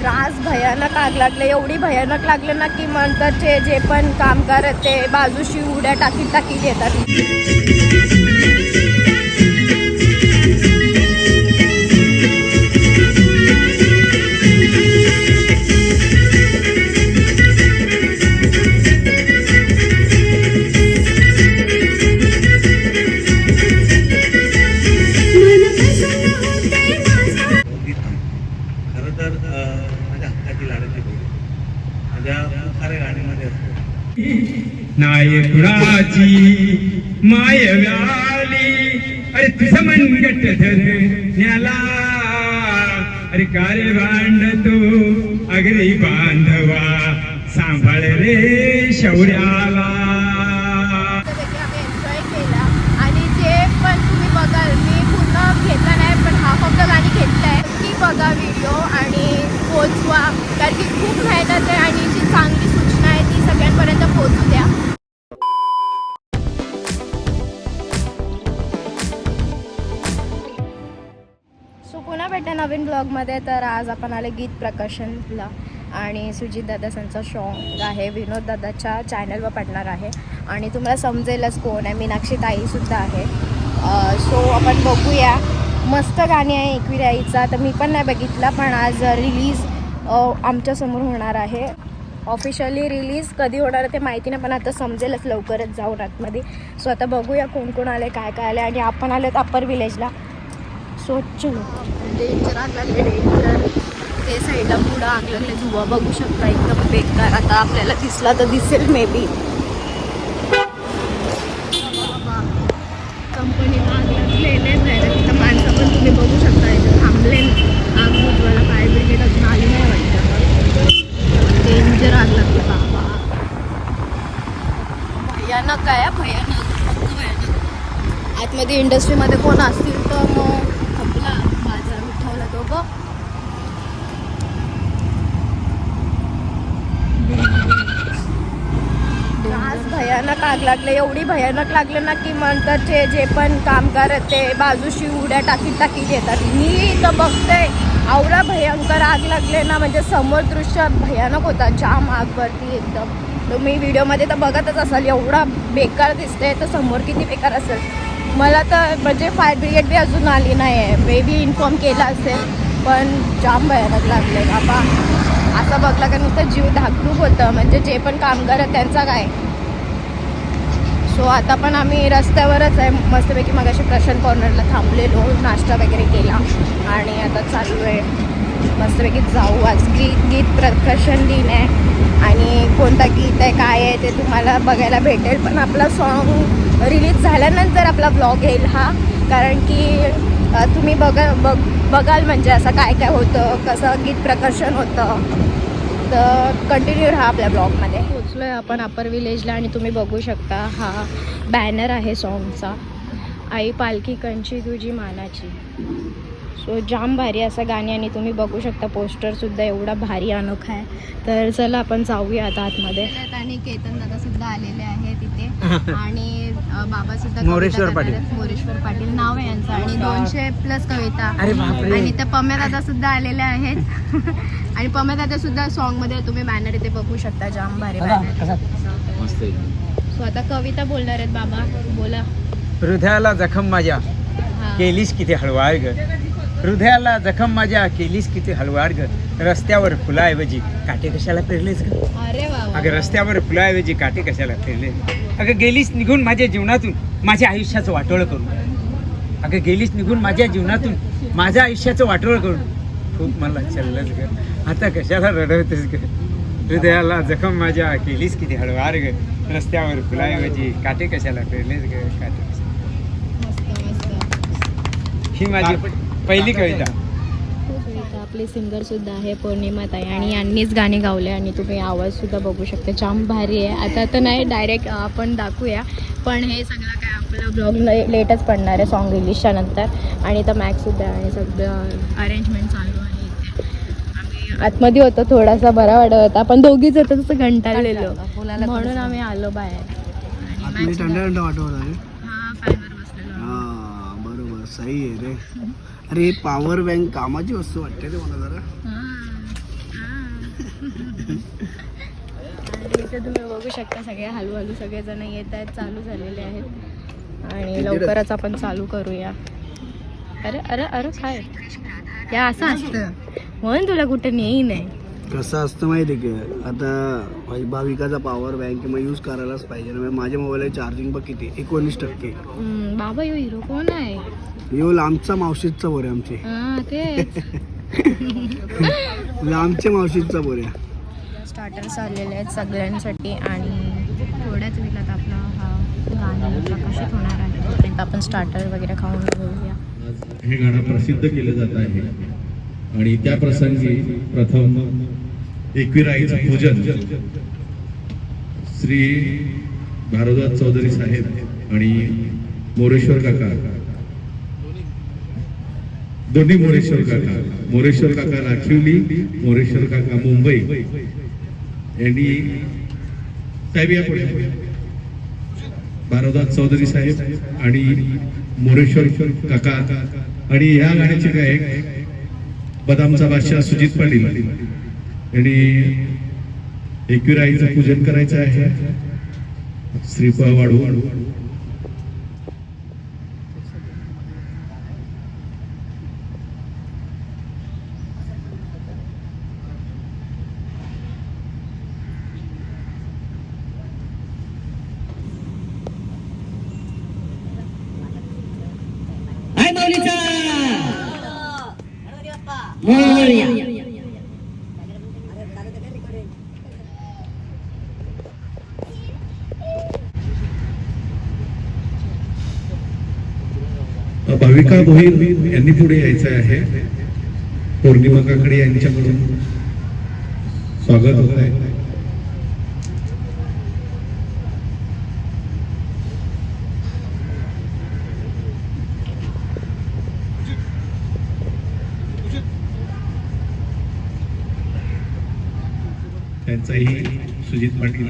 त्रास भयानक आग लागले, एवढी भयानक लागले ना की म्हणतात जे पण कामगार आहेत ते बाजूशी उड्या टाकीत येतात. नाय कुणाची माय व्याली, अरे तुझं मनगट धरण्याला, अरे कारे भांडतो अगदी बांधवा, सांभाळ रे शौर्याला. आम्ही एन्जॉय केला आणि जे पण तुम्ही बघाल, मी पूर्ण घेतला नाही पण हाफ ऑफ द गाणी घेतलंय, ती बघा व्हिडिओ आणि पोचवा, कारण की खूप मेहनत आहे आणि जी चांगली सूचना आहे ती सगळ्यांपर्यंत पोहोचू द्या. सो पुन्हा भेटते नवीन ब्लॉगमध्ये. तर आज आपण आले गीत प्रकाशनला आणि सुजित दादासांचा सॉन्ग आहे, विनोद दादाच्या चॅनलवर पडणार आहे आणि तुम्हाला समजेलच कोण आहे, मीनाक्षी ताईसुद्धा आहे. सो आपण बघूया. मस्त गाणी आहे एकविराईचा, तर मी पण नाही बघितला पण आज रिलीज आमच्यासमोर होणार आहे. ऑफिशियली रिलीज कधी होणार आहे ते माहिती नाही पण आता समजेलच लवकरच जाऊन आतमध्ये. सो आता बघूया कोण कोण आले, काय काय आले आणि आपण आलो अप्पर विलेजला. सो चलो. डेंजर आग लागले, डेंजर. ते साईडला पुढं आग लागले, धुवा बघू शकता एकदम बेकार. आता आपल्याला दिसला तर दिसेल मे बी. कंपनीला आग लागलेलेच आहे ना, तिथं माणसं पण तुम्ही बघू शकता इथे थांबले आग बुजवायला. फायर ब्रिगेड अजून आली नाही वाटतं. डेंजर आग लागली बाबा, भयानक आहे, भयानक भयानक. आतमध्ये इंडस्ट्रीमध्ये कोण असतील तर मग खपला बाजार उठवला तो बघ. त्रास भयानक आग लागले, एवढी भयानक लागले ना की म्हणतात जे पण कामगार आहेत ते बाजूशी उड्या टाकीत येतात. मी इथं बघते एवढा भयंकर आग लागले ना, म्हणजे समोर दृश्य भयानक होता, जाम आग वरती एकदम. तुम्ही व्हिडिओमध्ये तर बघतच असाल, एवढा बेकार दिसतंय तर समोर किती बेकार असेल. मला तर म्हणजे फायर ब्रिगेड बी अजून आली नाही आहे, मे बी इन्फॉर्म केला असेल पण जाम भयानक लागले बाबा. असं बघला का नुसतं जीव धाकधूक होतं, म्हणजे जे पण कामगार आहेत त्यांचा काय. सो आता पण आम्ही रस्त्यावरच आहे मस्तपैकी. मगाशी प्रशांत कॉर्नरला थांबलेलो, नाश्ता वगैरे केला आणि आता चालू आहे मस्तपैकी जाऊ. आज गीत प्रकाशन दिन आहे आणि कोणता गीत आहे काय आहे ते तुम्हाला बघायला भेटेल, पण आपला सॉन्ग रिलीज झाल्यानंतर आपला ब्लॉग येईल हा, कारण की तुम्ही बघाल म्हणजे असं काय काय होतं, कसं गीत प्रकाशन होतं. तर कंटिन्यू राहा आपल्या ब्लॉगमध्ये. पोचलो आहे आपण अप्पर विलेजला आणि तुम्ही बघू शकता हा बॅनर आहे सॉन्गचा, आई पालखी कंची तुझी मानाची. सो जाम भारी असं गाणी आणि तुम्ही बघू शकता पोस्टरसुद्धा एवढा भारी अनोखा आहे. तर चला आपण जाऊया आता आतमध्ये. आणि केतन दादा सुद्धा आलेले आहे तिथे आणि बाबा सुद्धा मोरेश्वर पाटील नाव आहे यांचं आणि 200+ कविता. आणि त्या पम्या दादा सुद्धा आलेले आहेत आणि पम्या दादा सुद्धा सॉन्ग मध्ये तुम्ही बॅनर इथे बघू शकता, जाम भारी बॅनर. सो आता कविता बोलणार आहेत बाबा, बोला. हृदयाला जखम माझ्या केलीस किती हळवार ग, हृदयाला जखम माझ्या केलीस किती हळवार ग, रस्त्यावर फुलाऐवजी काटे कशाला पेरलेस ग. अरे बाबा. अगं रस्त्यावर फुलाऐवजी काटे कशाला पेरले, अगं गेलीस निघून माझ्या जीवनातून माझ्या आयुष्याचं वाटोळं करून, अगं गेलीस निघून माझ्या जीवनातून माझ्या आयुष्याचं वाटोळं करून, खूप मला चललंच ग, आता कशाला रडवतेस ग, हृदयाला जखम माझ्या केलीस किती हळवार ग, रस्त्यावर फुलाऐवजी काटे कशाला पेरलेस ग, काटे कशाला. ही माझी पहिली कविता. आपले सिंगर सुद्धा आहे पौर्णिमा ताई आणि यांनीच गाणी गावले आणि तुम्ही आवाज सुद्धा बघू शकता, जाम भारी आहे. आता तर नाही डायरेक्ट आपण दाखवूया, पण हे सगळं काय आपलं ब्लॉग लेटच पडणार आहे सॉन्ग रिलीजच्या नंतर. आणि तर मॅक्स सुद्धा आणि सगळं अरेंजमेंट चालू आहे इथे. आम्ही आतमध्ये होतो, थोडासा बरा वाटत होता पण दोघीच होतं तसं घंटाळलेलो म्हणून आम्ही आलो बाहेर. आणि बरोबर सही आहे रे. अरे पॉवर बँक कामाची वस्तू वाटते रे मला जरा. आणि इथे तुम्ही बघू शकता सगळे हळूहळू सगळेजण येत आहेत, चालू झालेले आहेत आणि लवकरच आपण चालू करूया. अरे अरे अरे काय या असं असतं म्हणून तुला कुठे नेई नाही. कसं असतं माहिती आहे का, आता भाविकाचा पॉवर बँक मग यूज करायलाच पाहिजे ना. माझ्या मोबाईलला चार्जिंग बघ किती 19%. बाबा यो हिरो कोण आहे? यो लांबचा मावशीचा बोरे आमचे. हा तेच लांबच्या मावशीचा बोऱ्या. स्टार्टर्स आलेले आहेत सगळ्यांसाठी आणि थोड्याच वेळात आपला हा गाणं प्रकाशित होणार आहे. तोपर्यंत आपण स्टार्टर वगैरे खाऊन घेऊया. हे गाणं प्रसिद्ध केलं जात आहे आणि त्या प्रसंगी प्रथम एकविराईचं पूजन श्री भारद्वाज चौधरी साहेब आणि मोरेश्वर काका, दोन्ही मोरेश्वर काका राखिवली, मोरेश्वर काका मुंबई यांनी साहेब या पुढे भारद्वाज चौधरी साहेब आणि मोरेश्वर काका आणि ह्या गाण्याचे गायक बदामचा बादशाह सुजित पाटील यांनी एकविराईचं पूजन करायचं आहे. श्रीफळ वाढू भाविका भोईर यांनी पुढे यायचं आहे. पौर्णिमा काकडे यांच्याकडून स्वागत होत आहे. त्यांचंही सुजित पाटील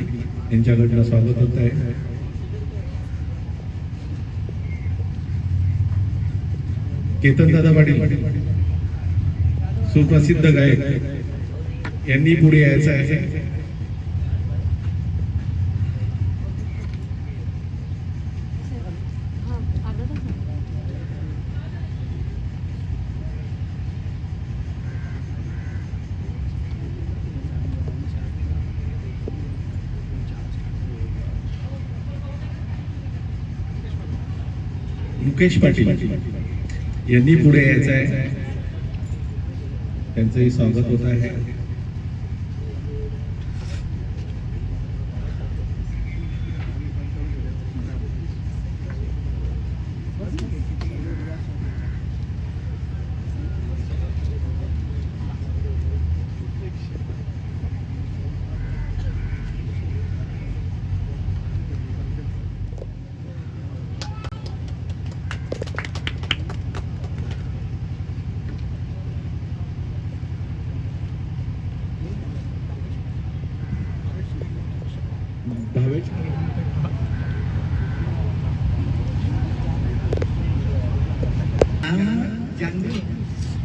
यांच्याकडनं स्वागत होत आहे. केतन दादा पाटील सुप्रसिद्ध गायक यांनी पुढे यायचं आहे. मुकेश पाटील यांनी पुढे यायचं आहे. त्यांचंही स्वागत होत आहे.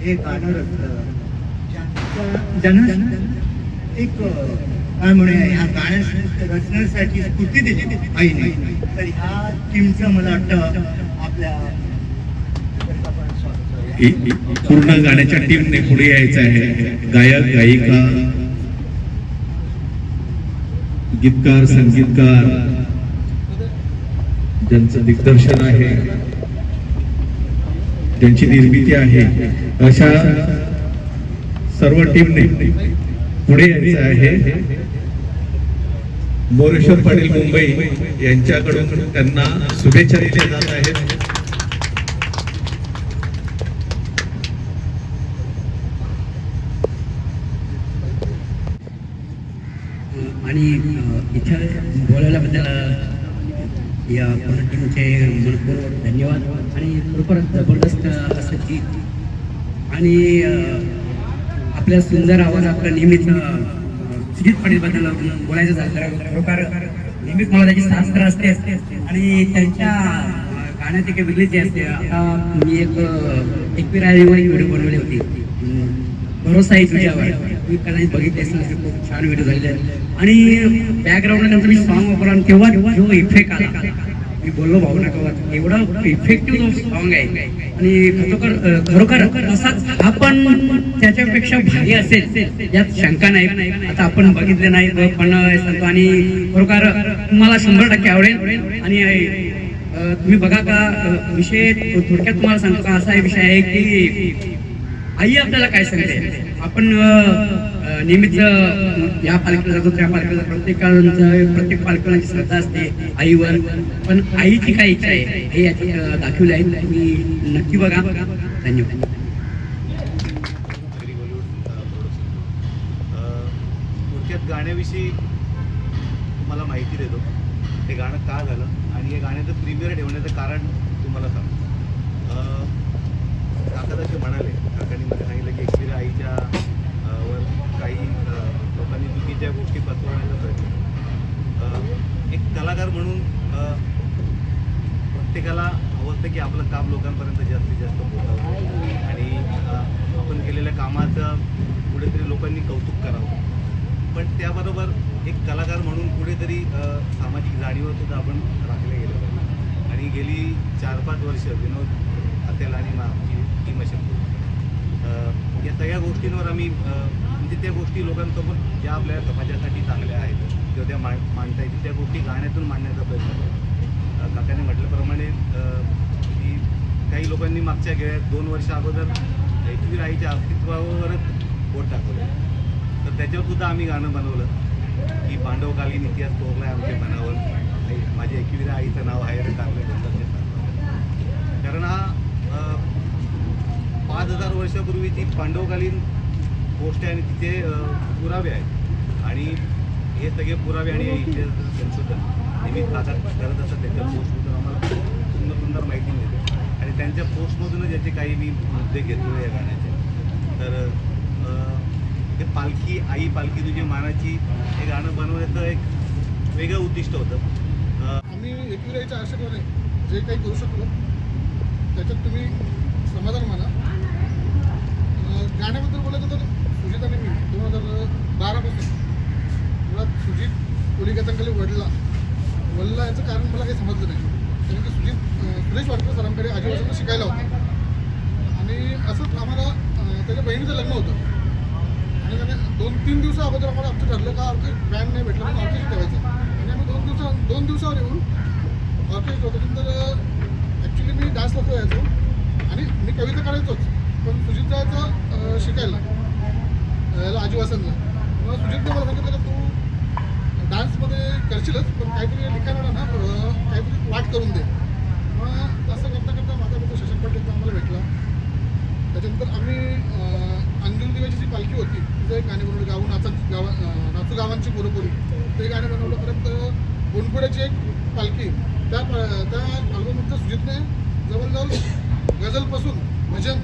एक गाणं एक काय म्हणूया ह्या गाण्या रचण्यासाठी स्फूर्ती दिली आईने. तर ह्या टीमचं मला वाटतं आपल्या पूर्ण गाण्याच्या टीमने पुढे यायचं आहे. गायक गायिका गीतकार संगीतकार ज्यांचं दिग्दर्शन आहे, ज्यांची निर्मिती आहे, अशा सर्व टीमने पुढे यायचं आहे. मोरेश्वर पाटील मुंबई यांच्याकडून त्यांना शुभेच्छा दिल्या जात आहेत. आणि इथं बोलायलाबद्दल या पूर्ण टीमचे मनपूर्वक धन्यवाद. आणि खरोखरच जबरदस्त असं गीत आणि आपल्या सुंदर आवाज आपला नेहमीच सुजित पाटीलबद्दल बोलायचं झालं तर खरोखर नेहमीच मला त्याची साथ असते आणि त्यांच्या गाण्यात एक वेगळीच असते. आता मी एक एकविराईवर व्हिडिओ बनवली होती, भरोसा आहे तुझ्यावर. तुम्ही कदाचित बघितले असेल, खूप छान व्हिडिओ झालेले आहेत. आणि बॅकग्राऊंडला नंतर मी सॉन्ग वापरला आणि तेव्हा जो इफेक्ट आला, मी बोललो भावना कवच, एवढा इफेक्टिव्ह जो सॉन्ग आहे आणि खरोखर असाच हा पण त्याच्यापेक्षा भारी असेल यात शंका नाही. आता आपण बघितले नाही पण सांगतो आणि खरोखर तुम्हाला 100% आवडेल. आणि तुम्ही बघा का विषय थोडक्यात तुम्हाला सांगतो का असा विषय आहे की आई आपल्याला काय सांगते. आपण नेहमीच या पालखीला जातो त्या पालखीला, प्रत्येक पालखीला श्रद्धा असते आईवर, पण आईची काय इच्छा आहे हे याची दाखवली आहे. तुम्ही नक्की बघा. धन्यवाद. थोडक्यात गाण्याविषयी तुम्हाला माहिती देतो. ते गाणं का झालं आणि हे गाण्याचं प्रीमियर ठेवण्याचं कारण तुम्हाला सांगतो. काका जसे म्हणाले, काकांनी मला सांगितलं की एकविरा आईच्या वर काही लोकांनी चुकीच्या गोष्टी पसरवण्याचा प्रयत्न. एक कलाकार म्हणून प्रत्येकाला हवं असतं की आपलं काम लोकांपर्यंत जास्तीत जास्त पोहोचावं आणि आपण केलेल्या कामाचं कुठेतरी लोकांनी कौतुक करावं. पण त्याबरोबर एक कलाकार म्हणून कुठेतरी सामाजिक जाणीवर सुद्धा आपण राखले गेलो पाहिजे. आणि गेली 4-5 वर्ष विनोद अतेल आणि आमची टीम अशी या सगळ्या गोष्टींवर आम्ही म्हणजे त्या गोष्टी लोकांसमोर ज्या आपल्या समाजासाठी चांगल्या आहेत किंवा त्या मांडता येतील त्या गोष्टी गाण्यातून मांडण्याचा प्रयत्न करतो. काकाने म्हटल्याप्रमाणे की काही लोकांनी मागच्या गेल्या 2 वर्ष अगोदर एकवीर आईच्या अस्तित्वावरच बोट टाकवलं. तर त्याच्यावर सुद्धा आम्ही गाणं बनवलं की पांडवकालीन इतिहास कोरला आहे आमच्या मनावर, माझ्या एकविरा आईचं नाव आहे टाकलं गंधर्वच्या सारखं. कारण हा 5000 वर्षापूर्वीची पांडवकालीन गोष्ट आहे आणि तिचे पुरावे आहेत. आणि हे सगळे पुरावे आणि इतिहास संशोधन नेहमीच काका करत असतात. त्यांच्या पोस्टमधून आम्हाला सुंदर माहिती मिळते आणि त्यांच्या पोस्टमधूनच याचे काही मी मुद्दे घेतलेले आहे गाण्याचे. तर ते पालखी आई पालखी तुझी मानाची हे गाणं बनवण्याचं एक वेगळं उद्दिष्ट होतं. आम्ही एकविराईच्या आशेप्रमाणे जे काही करू शकलो त्याच्यात तुम्ही समाधान माना. गाण्याबद्दल बोलायचं तर सुजित आणि मी 2012 पासून मुळात सुजित कोलिकतांखाली वडला याचं कारण मला काही समजलं नाही. कारण की सुरेश वाडकर सरांकडे आजीबाजूला शिकायला होता आणि असंच आम्हाला त्याच्या बहिणीचं लग्न होतं आणि त्याने 2-3 दिवसा अगोदर आम्हाला आमचं ठरलं का बँड नाही भेटलं म्हणून ऑर्केस्ट्रा ठेवायचं. आणि आम्ही 2 दिवसावर येऊन ऑर्केस्ट्रा होतं. नंतर ॲक्च्युली मी डान्स क्लासला यायचो आणि मी कविता काढायचोच, पण सुजित जायचं शिकायला याला आजीवासनला. मग सुजितने मला सांगितलं का तू डान्समध्ये करशीलच पण काहीतरी लिखाणाला ना काहीतरी वाट करून दे. मग असं करता करता माझा मित्र शशांक पाटील आम्हाला भेटला. त्याच्यानंतर आम्ही अंजुल दिव्याची जी पालखी होती तिचं एक गाणे बनवलं, नाचू गावांची पुरपोरी, ते गाणे बनवलं. परत बोनपुड्याची एक पालखी, त्या अल्बममध्ये सुजितने जवळजवळ गझलपासून भजन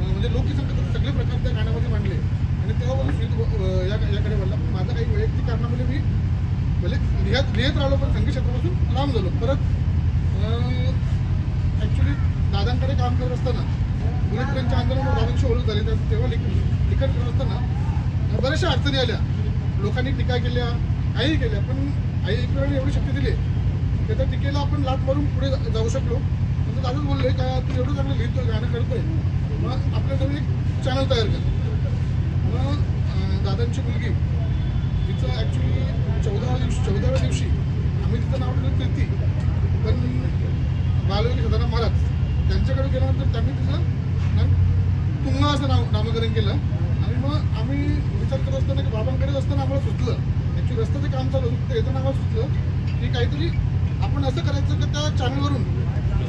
म्हणजे लोकसंगीताचे सगळे प्रकार त्या गाण्यामध्ये मांडले. आणि तेव्हा सुजित याकडे वळला. माझं काही वैयक्तिक कारणामुळे मी म्हणजे लिहित राहिलो पण संगीत क्षेत्रापासून लांब झालो. परत ॲक्च्युली दादांकडे काम करत असताना बुलेटच्या आंदोलनावर दादांची ओळख झाली. तेव्हा लिखाण करत असताना बऱ्याचशा अडचणी आल्या, लोकांनी टीका केल्या, काहीही केल्या, पण आई एकविराने एवढी शक्ती दिली की त्या टीकेला आपण लाट मारून पुढे जाऊ शकलो. नंतर दादाच बोलले का तू एवढं चांगलं लिहितोय, गाणं करतोय, मग आपल्याकडे एक चॅनल तयार कर. मग दादांची मुलगी तिचं ॲक्च्युली 14व्या दिवशी आम्ही तिचं नाव ठेवलं प्रीती, पण बालयोगी सदाराम महाराज त्यांच्याकडे गेल्यानंतर त्यांनी तिचं तुंगा असं नामकरण केलं. आणि मग आम्ही विचार करत असताना की बाबांकडेच असताना आम्हाला सुचलं, ॲक्च्युली रस्त्याचं काम चालू होतं, येताना आम्हाला सुचलं की काहीतरी आपण असं करायचं की त्या चॅनलवरून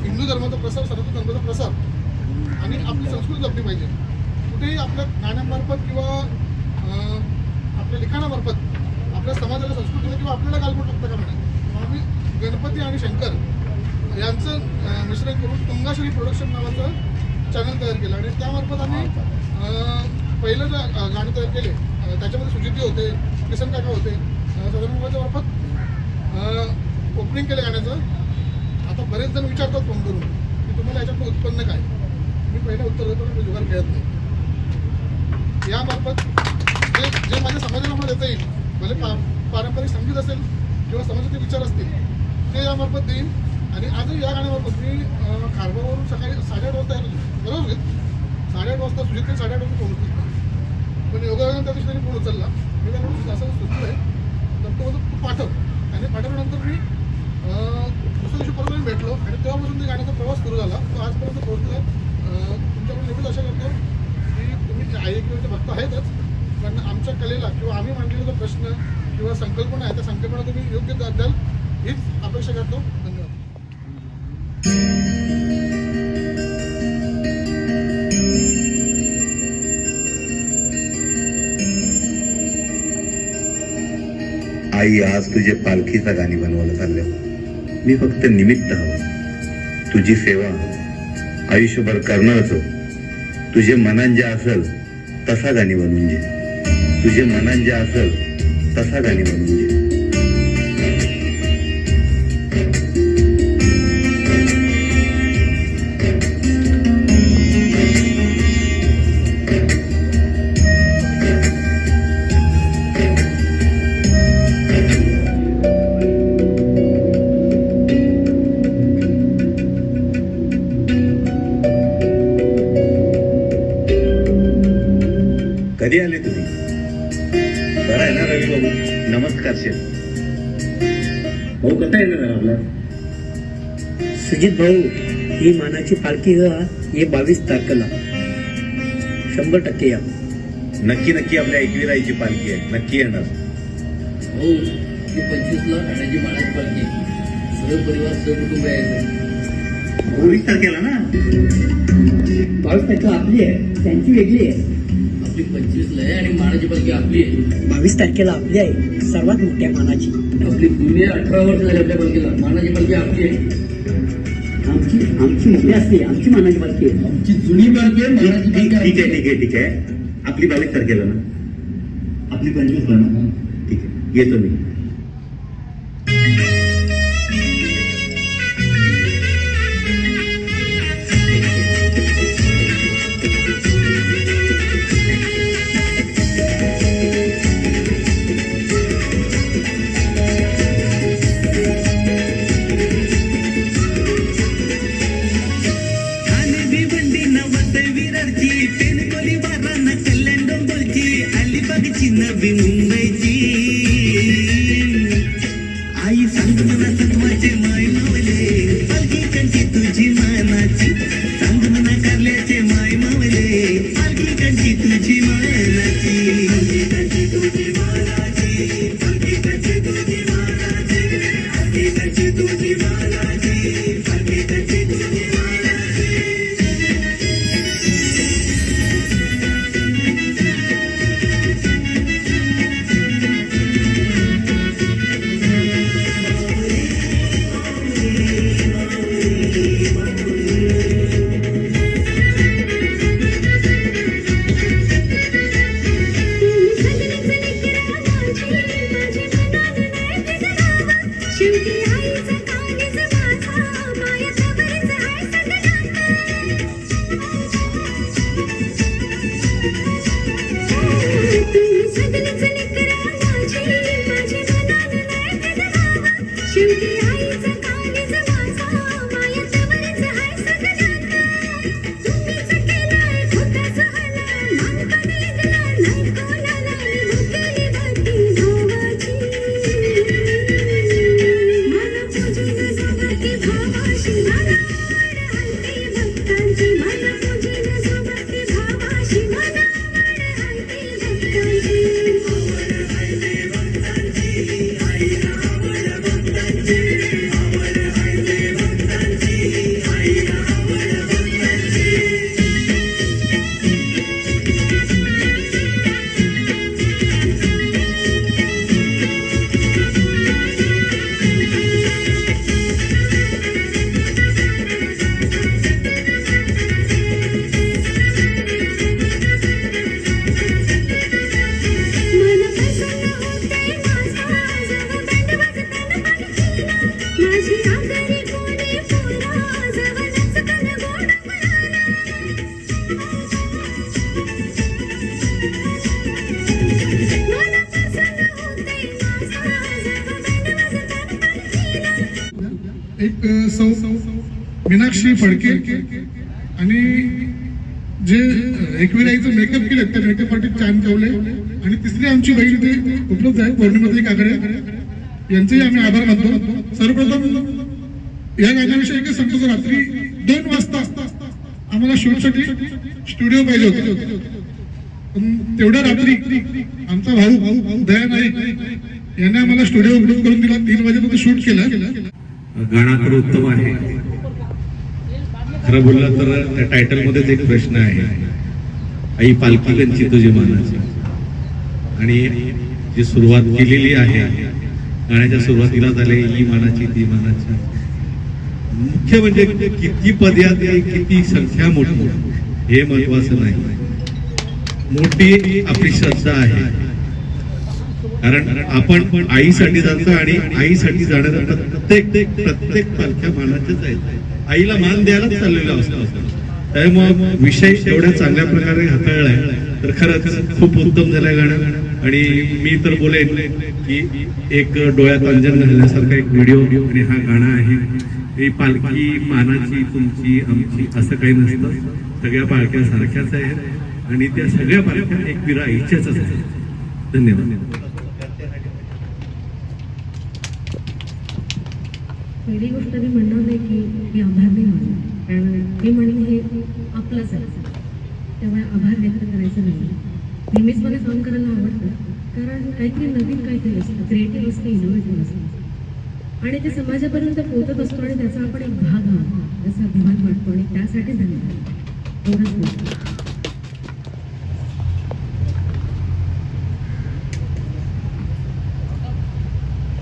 हिंदू धर्माचा प्रसार, सनातन धर्माचा प्रसार आणि आपली संस्कृती जपली पाहिजे. कुठेही आपल्या गाण्यामार्फत किंवा आपल्या लिखाणामार्फत आपल्या समाजाला, संस्कृतीला किंवा आपल्याला गालबोट लागतं का म्हणा. मग आम्ही गणपती आणि शंकर यांचं मिश्रण करून तुंगाश्री प्रोडक्शन नावाचं चॅनल तयार केलं. आणि त्यामार्फत आम्ही पहिलं जे गाणं तयार केले त्याच्यामध्ये सुजितजी होते, किसन काका होते, सदनमुखाच्या मार्फत ओपनिंग केलं गाण्याचं. आता बरेच जण विचारतात फोन करून की तुम्हाला याच्यातनं उत्पन्न काय. मी पहिलं उत्तर देतो की जुगार खेळत नाही. यामार्फत जे माझ्या समाजाला मला देता येईल, भले पारंपरिक संगीत असेल किंवा समाजाचे विचार असतील, ते यामार्फत देईन. आणि आजही या गाण्यामार्फत मी खारबावरून सकाळी 8:30 वाजता येतो, बरोबर 8:30 वाजता सुजितकडे 8:30 वाजता पोहोचतो. पण योगायोगाने त्या दिवशी त्यांनी फोन उचलला. मी त्यांना असं सुचलं आहे, तर तो तू पाठव. आणि पाठवल्यानंतर मी दुसऱ्या दिवशी परत मी भेटलो आणि तेव्हापासून ते गाण्याचा प्रवास सुरू झाला. तो आजपर्यंत पोहोचला. तुमच्याकडे नेहमीच आशा करतो की तुम्ही ऐकण्याचे भक्त आहेतच, पण आमच्या कलेला किंवा आम्ही मांडलेला जो प्रश्न किंवा संकल्पना आहे त्या संकल्पना तुम्ही योग्य द्याल हीच अपेक्षा करतो. धन्यवाद. आई, आज तुझे पालखीचा गाणी बनवायला चाललं. मी फक्त निमित्त हवं. तुझी सेवा आयुष्यभर करणारच हो. तुझे मनान जे असेल तसा गाणी बनवून घे. तुझे मनान जे असेल तसा गाणी बनवून घे. कधी आले तुम्ही? बरं आहे ना रवी बाबू? नमस्कार शेठ. भाऊ कसा येणार आपला? सुजित भाऊ, ही मानाची पालखी हे 22 तारखेला 100% या. नक्की नक्की आपल्या एकविराईची पालखी आहे, नक्की येणार. हो, ती 25ला ठाण्याची मानाची पालखी आहे. सर्व परिवार सहकुटुंब यायचं. 22 तारखेला ना? 22 तारखेला आपली आहे, त्यांची वेगळी आहे. आपली 25ला आहे आणि मानाची पालखी आपली आहे. 22 तारखेला आपली आहे, सर्वात मोठ्या मानाची. आपली पूर्वी 18 वर्ष झाली आपल्या पालखीला. मानाची पालखी आपली आहे. आमची मोठी असते, आमची मानाची पालखी आहे. आमची जुनी पालखी आहे, मानाची पालखी ठीक आहे, ठीक आहे, ठीक आहे. आपली 22 तारखेला ना? आपली 25ला ना? ठीक आहे, येतो मी. नवी मुंबईची आई सांग मला तत्वाचे माय मावले, पालखी कंची तुझी मानाची. सांग मला कारल्याचे माय मावले, पालखी कंची तुझी मानाची. पालखी कंची तुझी मानाची, पालखी कंची तुझी मानाची, पालखी कंची तुझी मानाची, पालखी कंची तुझी मानाची. Thank you. सौ मीनाक्षी फडके आणि जे एकविराईचं मेकअप केले त्या मेकअप आर्टिस्ट चांद कवले आणि तिसरी आमची बहीण इथे उपलब्ध आहे पौर्णिमाताई काकडे, यांचेही आम्ही आभार मानतो. सर्वप्रथम या गाण्याविषयी एकच सांगतो की रात्री 2 वाजता आम्हाला शूटसाठी स्टुडिओ पाहिजे होते, पण तेवढ्या रात्री आमचा भाऊ दया नाईक यांनी आम्हाला स्टुडिओ उपलब्ध करून दिला. 3 वाजेपर्यंत शूट केलं. गाणं तर उत्तम आहे. खरं बोललं तर त्या टायटल मध्येच एक प्रश्न आहे, आई पालखी कंची तुझी मानाची. आणि जी सुरुवात केलेली आहे गाण्याच्या सुरुवातीला झाले ही मानाची ती मानाची. मुख्य म्हणजे किती पदयात्री किती संख्या मोठी हे महत्वाचं नाही, मोठी आपली श्रद्धा आहे. कारण आपण आईसाठी जातो आणि आईसाठी जाणाऱ्या प्रत्येक पालख्या मानाच्याच आहेत. आईला मान द्यायलाच चाललेला असतो. त्यामुळे विषय एवढ्या चांगल्या प्रकारे हाताळलाय तर खरंच खूप उत्तम झालंय गाणं. आणि मी तर बोलेन की एक डोळ्यात अंजन घालण्यासारखा एक व्हिडिओ आणि हा गाणं आहे. ही पालखी मानाची तुमची आमची असं काही नसतं, सगळ्या पालख्या सारख्याच आहेत आणि त्या सगळ्या पालख्या एकविरा आईच्याच आहेत. धन्यवाद. पहिली गोष्ट मी म्हणणार नाही की मी आभार नाही मानणार, कारण मी म्हणेन हे आपलंच आहे, त्यामुळे आभार व्यक्त करायचं नाही. नेहमीच मला काम करायला आवडतं, कारण काहीतरी नवीन काहीतरी असतं, क्रिएटिव्ह असतं, इनोव्हेटिव्ह असतं आणि ते समाजापर्यंत पोहोचत असतो आणि त्याचा आपण एक भाग आहोत, त्याचा अभिमान वाटतो आणि त्यासाठी धन्यवाद. एवढंच बोलतो.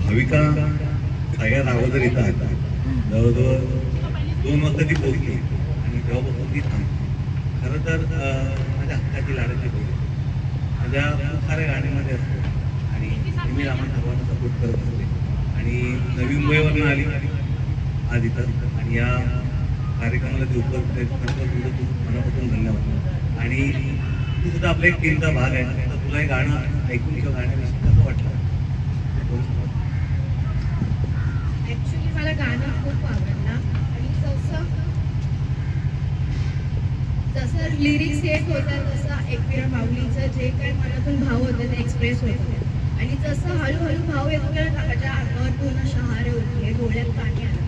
भाविका सगळ्यात अगोदर इथं आल्या. जवळजवळ 2 वाजता ती पोहोचली आणि तेव्हापासून ती थांबली. खरं तर माझ्या हक्काची लाडाची बहीण माझ्या खूप साऱ्या गाण्यामध्ये असतो आणि मी आम्हाला सर्वांना सपोर्ट करत असते. आणि नवी मुंबईवरून आली आज इथं आणि या कार्यक्रमाला ते उपलब्ध तुझं मनापासून धन्यवाद. आणि तू सुद्धा आपल्या एक टीमचा भाग आहे, तर तुला हे गाणं ऐकून किंवा गाण्याविषयी कसं वाटलं? ॲक्च्युली मला गाणं खूप आवडलं आणि जसं लिरिक्स येत होतं तसं एकविरा माऊलीचं जे काही मनातून भाव होते ते एक्सप्रेस होत होते. आणि जसं हळूहळू भाव येत गेला माझ्या अंगावर पूर्ण शहारे उठले, डोळ्यात पाणी आलं.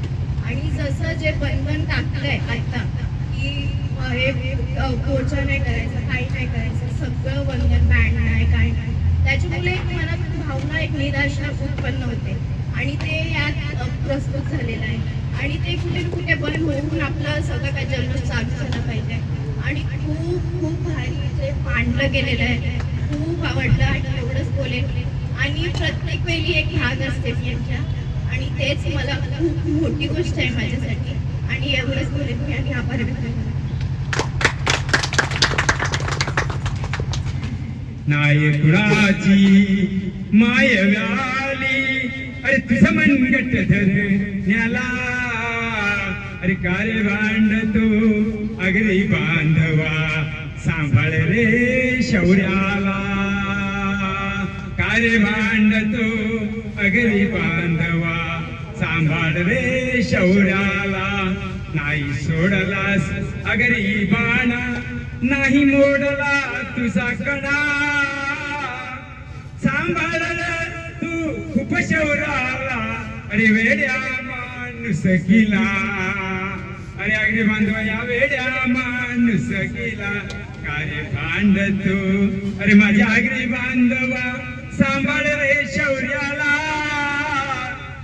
आणि जसं जे बंधन टाकलंय आता की हे पोचा नाही करायचं, काही नाही करायचं, सगळं बंधन, बँड नाही, काय नाही, त्याच्यामुळे एक मनातून भावना, एक निराशा उत्पन्न होते आणि ते यात प्रस्तुत झालेलं आहे. आणि ते कुठे कुठे बंद होऊन आपलं सगळं काही जल्लोष चालू झाला पाहिजे. आणि खूप खूप भारी जे मांडलं गेलेलं आहे, खूप आवडलं आणि एवढंच बोलेन. आणि प्रत्येक वेळी एक भाग असते यांच्या आणि तेच मला खूप मोठी गोष्ट आहे माझ्यासाठी. आणि एवढंच बोलेन मी आणि आभार व्यक्त करते. नायकुळाची मायव्याली अरे तुझं मनगट धरण्याला अरे कारे भांड तू अगदी बांधवा सांभाळ रे शौर्याला. कारे भांड तू अगदी बांधवा सांभाळ रे शौर्याला. नाही सोडलास अगरी बाणा नाही मोडला तुझा कणा. सांभाळ तू खूप शौर्याला अरे वेड्या माणूस किला. अरे अगदी बांधवा या वेड्या माणूस किला. कारे भांड तू अरे माझ्या अगदी बांधवा सांभाळ रे शौर्याला.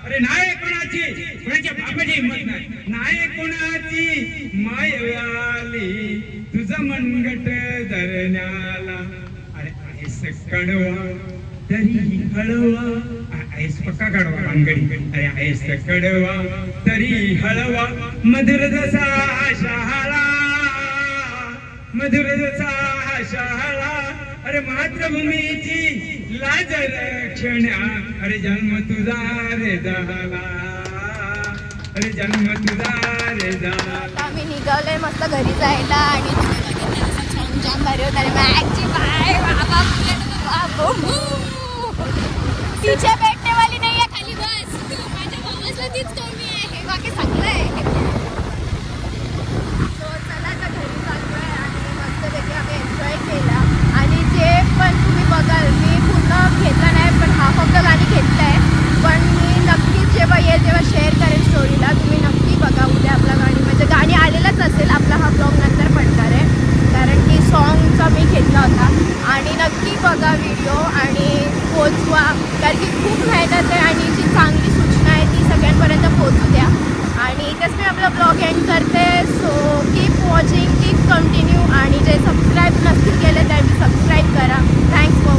अरे नाही कोणाची कोणाच्या बापाची हिंमत नाही, नाही कोणाची मायव्याली तुझं मनगट धरण्याला. अरे आहेस कडवा तरी हळवा, आहेस पक्का कडवा भानगडी. अरे आहेस कडवा तरी हळवा मधुर जसा शहाळा, मधुर जसा शहाळा. अरे मातृभूमीची लाज रक्षण्या अरे जन्म तुझा रे झाला, अरे जन्म तुझा रे झाला. आम्ही निघालोय मस्त घरी जायला आणि छान भारी होत. आणि बॅगची पाय बाबा पीछे बैठने वाली नाही आहे, खाली बस. माझ्या भावाला तीच कमी आहे, बाकी सगळं ब्लॉग नंतर पडणार आहे, कारण की सॉन्गचा मी घेतला होता. आणि नक्की बघा व्हिडिओ आणि पोचवा, कारण की खूप मेहनत आहे आणि जी चांगली सूचना आहे ती सगळ्यांपर्यंत पोचू द्या. आणि इथेच मी आपला ब्लॉग एंड करते. So keep watching, keep continue. आणि जे सबस्क्राईब नसतील केले त्यांनी सबस्क्राईब करा. Thanks for